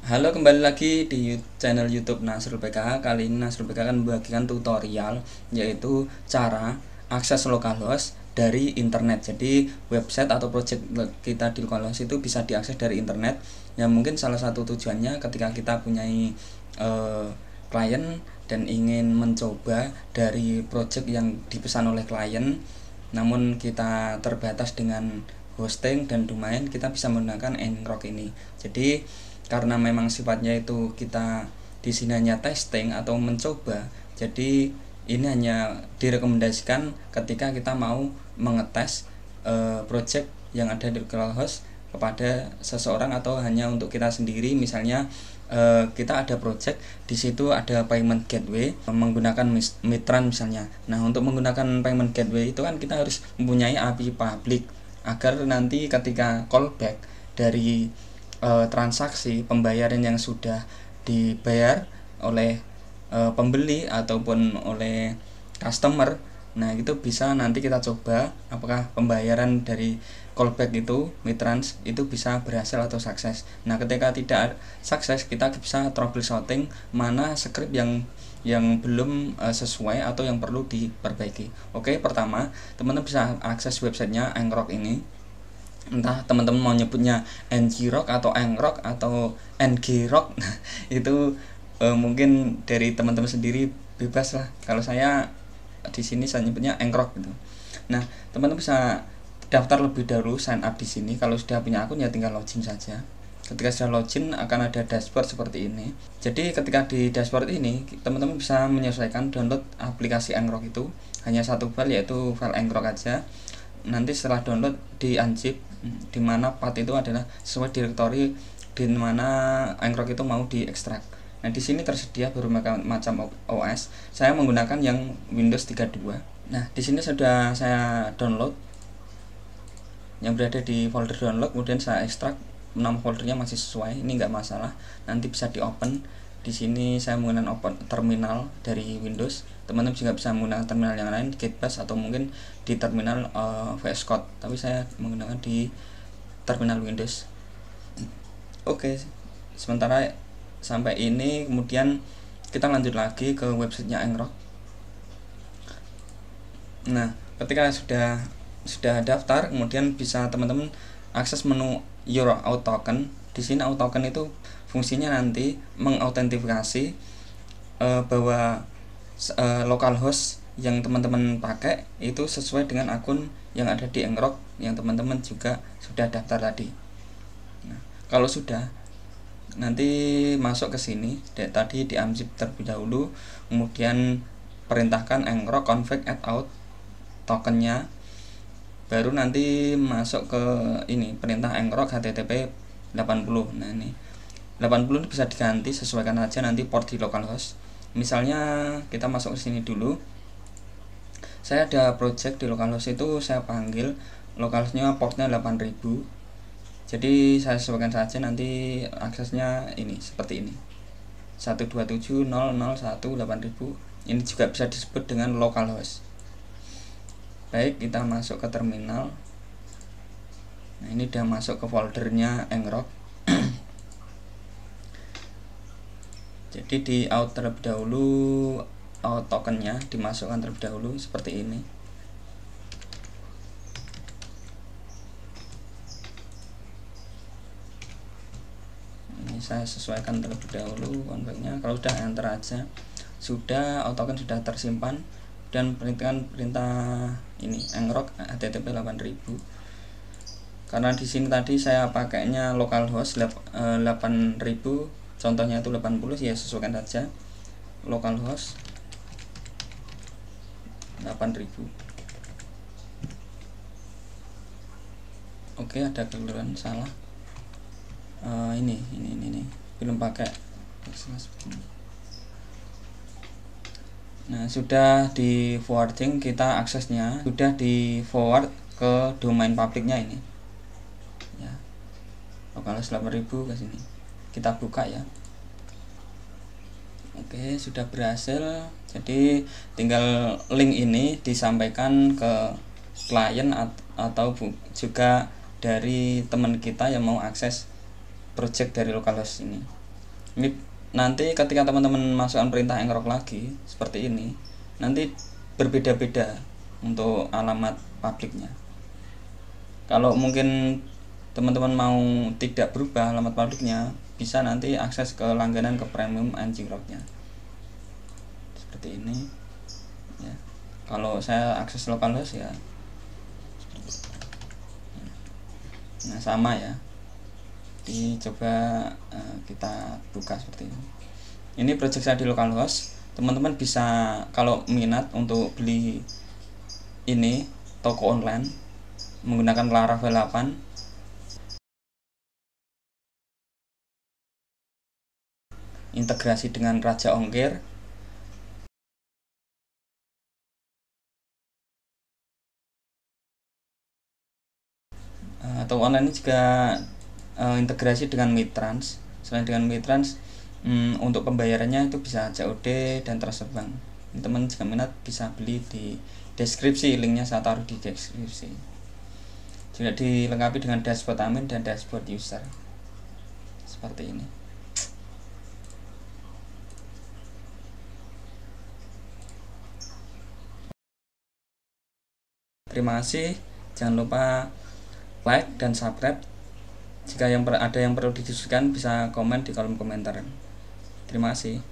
Halo, kembali lagi di channel YouTube Nasrul PKH. Kali ini Nasrul PKH akan membagikan tutorial, yaitu cara akses localhost dari internet. Jadi website atau project kita di localhost itu bisa diakses dari internet. Yang mungkin salah satu tujuannya ketika kita punya klien dan ingin mencoba dari project yang dipesan oleh klien, namun kita terbatas dengan hosting dan domain, kita bisa menggunakan Ngrok ini. Jadi karena memang sifatnya itu kita di sini hanya testing atau mencoba, jadi ini hanya direkomendasikan ketika kita mau mengetes project yang ada di localhost kepada seseorang atau hanya untuk kita sendiri. Misalnya kita ada project, di situ ada payment gateway menggunakan Mitran misalnya. Nah, untuk menggunakan payment gateway itu kan kita harus mempunyai API public agar nanti ketika callback dari transaksi pembayaran yang sudah dibayar oleh pembeli ataupun oleh customer, nah itu bisa nanti kita coba apakah pembayaran dari callback itu Mitrans itu bisa berhasil atau sukses. Nah, ketika tidak sukses, kita bisa troubleshooting mana script yang belum sesuai atau yang perlu diperbaiki. Oke, pertama teman-teman bisa akses websitenya Ngrok ini. Entah teman-teman mau nyebutnya Ngrok atau Ngrok atau Ngrok, itu mungkin dari teman-teman sendiri, bebas lah. Kalau saya di sini saya nyebutnya Ngrok gitu. Nah, teman-teman bisa daftar lebih dahulu, sign up di sini. Kalau sudah punya akun ya tinggal login saja. Ketika sudah login akan ada dashboard seperti ini. Jadi ketika di dashboard ini teman-teman bisa menyesuaikan download aplikasi Ngrok itu hanya satu file, yaitu file Ngrok aja. Nanti setelah download di unzip, di mana path itu adalah sesuai direktori di mana Ngrok itu mau diekstrak. Nah, di sini tersedia beberapa macam OS. Saya menggunakan yang Windows 32. Nah, di sini sudah saya download yang berada di folder download, kemudian saya ekstrak. Nama foldernya masih sesuai, ini enggak masalah. Nanti bisa di open. Di sini saya menggunakan open terminal dari Windows. Teman-teman juga bisa menggunakan terminal yang lain, GetBash atau mungkin di terminal VS Code. Tapi saya menggunakan di terminal Windows. Oke, sementara sampai ini, kemudian kita lanjut lagi ke websitenya Ngrok. Nah, ketika sudah daftar, kemudian bisa teman-teman akses menu Your Auth Token. Di sini Auth Token itu fungsinya nanti mengautentikasi bahwa localhost yang teman-teman pakai itu sesuai dengan akun yang ada di Ngrok yang teman-teman juga sudah daftar tadi. Nah, kalau sudah, nanti masuk ke sini, tadi di unzip terlebih dahulu, kemudian perintahkan Ngrok config add auth tokennya, baru nanti masuk ke ini perintah Ngrok http 80. Nah, ini 80 bisa diganti, sesuaikan aja nanti port di localhost. Misalnya kita masuk ke sini dulu. Saya ada project di localhost itu, saya panggil localhostnya portnya 8000. Jadi saya sesuaikan saja nanti aksesnya ini seperti ini, 127.0.0.1.8000. Ini juga bisa disebut dengan localhost. Baik, kita masuk ke terminal. Nah, ini udah masuk ke foldernya Ngrok. Jadi di out terlebih dahulu, out tokennya dimasukkan terlebih dahulu seperti ini. Ini saya sesuaikan terlebih dahulu konfignya. Kalau sudah enter aja, sudah out token sudah tersimpan, dan perintah ini Ngrok http 8000. Karena di sini tadi saya pakainya localhost 8000, contohnya itu 80, ya sesuaikan saja localhost 8000. Oke, ada kekeliruan, salah. Ini belum pakai. Nah, sudah di forwarding, kita aksesnya sudah di forward ke domain publiknya ini ya, localhost 8000 ke sini. Kita buka ya. Oke, sudah berhasil. Jadi tinggal link ini disampaikan ke klien atau juga dari teman kita yang mau akses project dari localhost ini. Ini nanti ketika teman-teman masukkan perintah ngrok lagi seperti ini, nanti berbeda-beda untuk alamat publiknya. Kalau mungkin teman-teman mau tidak berubah alamat publiknya, bisa nanti akses ke langganan ke premium ngroknya seperti ini ya. Kalau saya akses localhost ya, nah sama ya, dicoba kita buka seperti ini. Ini project saya di localhost. Teman-teman bisa kalau minat untuk beli ini toko online menggunakan Laravel 8, integrasi dengan Raja Ongkir, atau online ini juga integrasi dengan Mitrans. Selain dengan Mitrans, untuk pembayarannya itu bisa COD dan transfer bank. Teman jika minat bisa beli di deskripsi, linknya saya taruh di deskripsi. Juga dilengkapi dengan dashboard admin dan dashboard user seperti ini. Terima kasih, jangan lupa like dan subscribe. Jika ada yang perlu didiskusikan bisa komen di kolom komentar. Terima kasih.